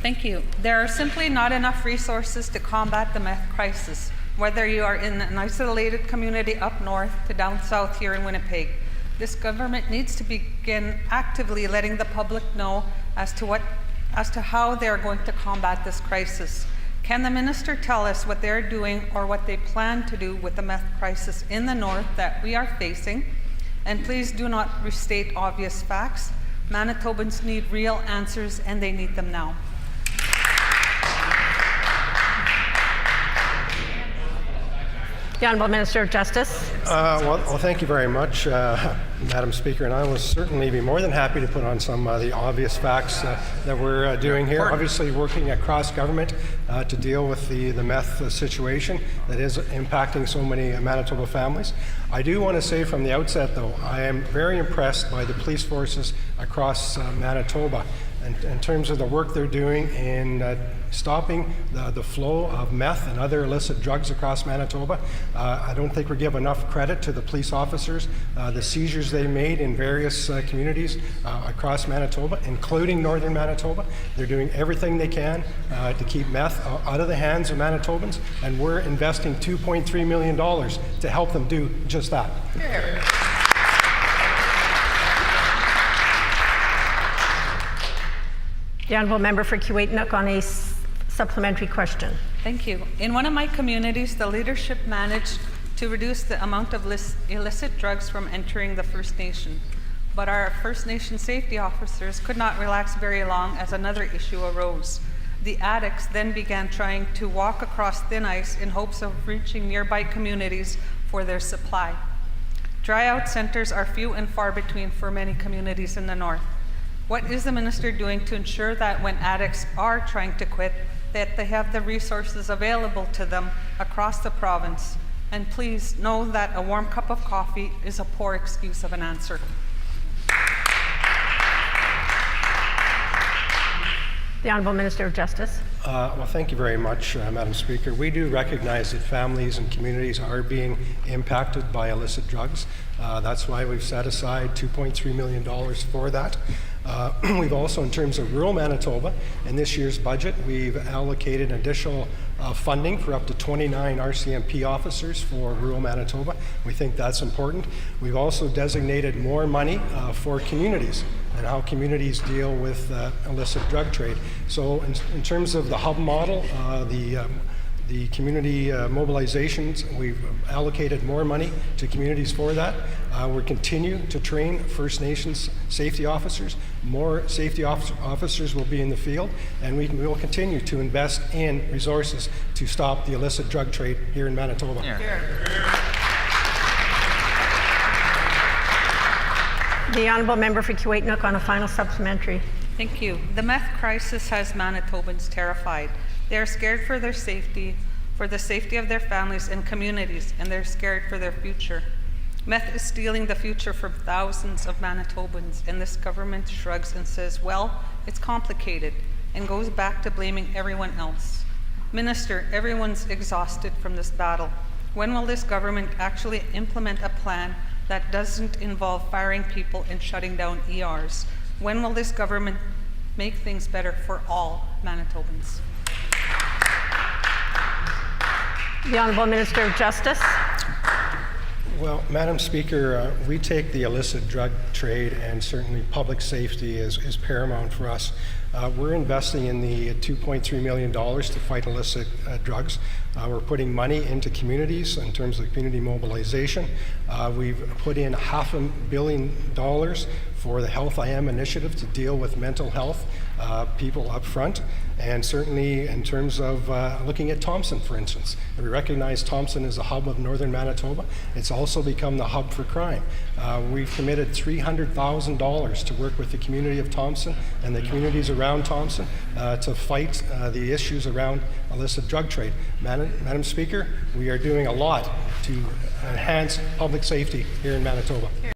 Thank you. There are simply not enough resources to combat the meth crisis, whether you are in an isolated community up north to down south here in Winnipeg. This government needs to begin actively letting the public know as to how they are going to combat this crisis. Can the minister tell us what they're doing or what they plan to do with the meth crisis in the north that we are facing? And please do not restate obvious facts. Manitobans need real answers, and they need them now. The Honourable Minister of Justice. Well, thank you very much, Madam Speaker, and I will certainly be more than happy to put on some of the obvious facts that we're doing here. Obviously, working across government to deal with the meth situation that is impacting so many Manitoba families. I do want to say from the outset, though, I am very impressed by the police forces across Manitoba in terms of the work they're doing in stopping the flow of meth and other illicit drugs across Manitoba. I don't think we give enough credit to the police officers, the seizures they made in various communities across Manitoba, including northern Manitoba. They're doing everything they can to keep meth out of the hands of Manitobans, and we're investing $2.3 million to help them do just that. The Honourable Member for Kuwait-Nook on a supplementary question. Thank you. In one of my communities, the leadership managed to reduce the amount of illicit drugs from entering the First Nation. But our First Nation safety officers could not relax very long as another issue arose. The addicts then began trying to walk across thin ice in hopes of reaching nearby communities for their supply. Dry-out centers are few and far between for many communities in the north. What is the minister doing to ensure that when addicts are trying to quit, that they have the resources available to them across the province? And please know that a warm cup of coffee is a poor excuse of an answer. The Honourable Minister of Justice. Well, thank you very much, Madam Speaker. We do recognize that families and communities are being impacted by illicit drugs. That's why we've set aside $2.3 million for that. We've also, in terms of rural Manitoba, in this year's budget, we've allocated additional funding for up to 29 RCMP officers for rural Manitoba. We think that's important. We've also designated more money for communities and how communities deal with illicit drug trade. So in terms of the hub model, the community mobilizations, we've allocated more money to communities for that. We'll continue to train First Nations safety officers. More safety officers will be in the field, and we will continue to invest in resources to stop the illicit drug trade here in Manitoba. The Honourable Member for Kuwait-Nook on a final supplementary. Thank you. The meth crisis has Manitobans terrified. They are scared for their safety, for the safety of their families and communities, and they're scared for their future. Meth is stealing the future from thousands of Manitobans, and this government shrugs and says, well, it's complicated, and goes back to blaming everyone else. Minister, everyone's exhausted from this battle. When will this government actually implement a plan that doesn't involve firing people and shutting down ERs? When will this government make things better for all Manitobans? The Honourable Minister of Justice. Well, Madam Speaker, we take the illicit drug trade, and certainly public safety is paramount for us. We're investing in the $2.3 million to fight illicit drugs. We're putting money into communities in terms of community mobilization. We've put in $500 million for the Health I Am initiative to deal with mental health people up front, and certainly in terms of looking at Thompson, for instance. We recognize Thompson is a hub of northern Manitoba. It's also become the hub for crime. We've committed $300,000 to work with the community of Thompson and the communities around Thompson to fight the issues around illicit drug trade. Madam Speaker, we are doing a lot to enhance public safety here in Manitoba.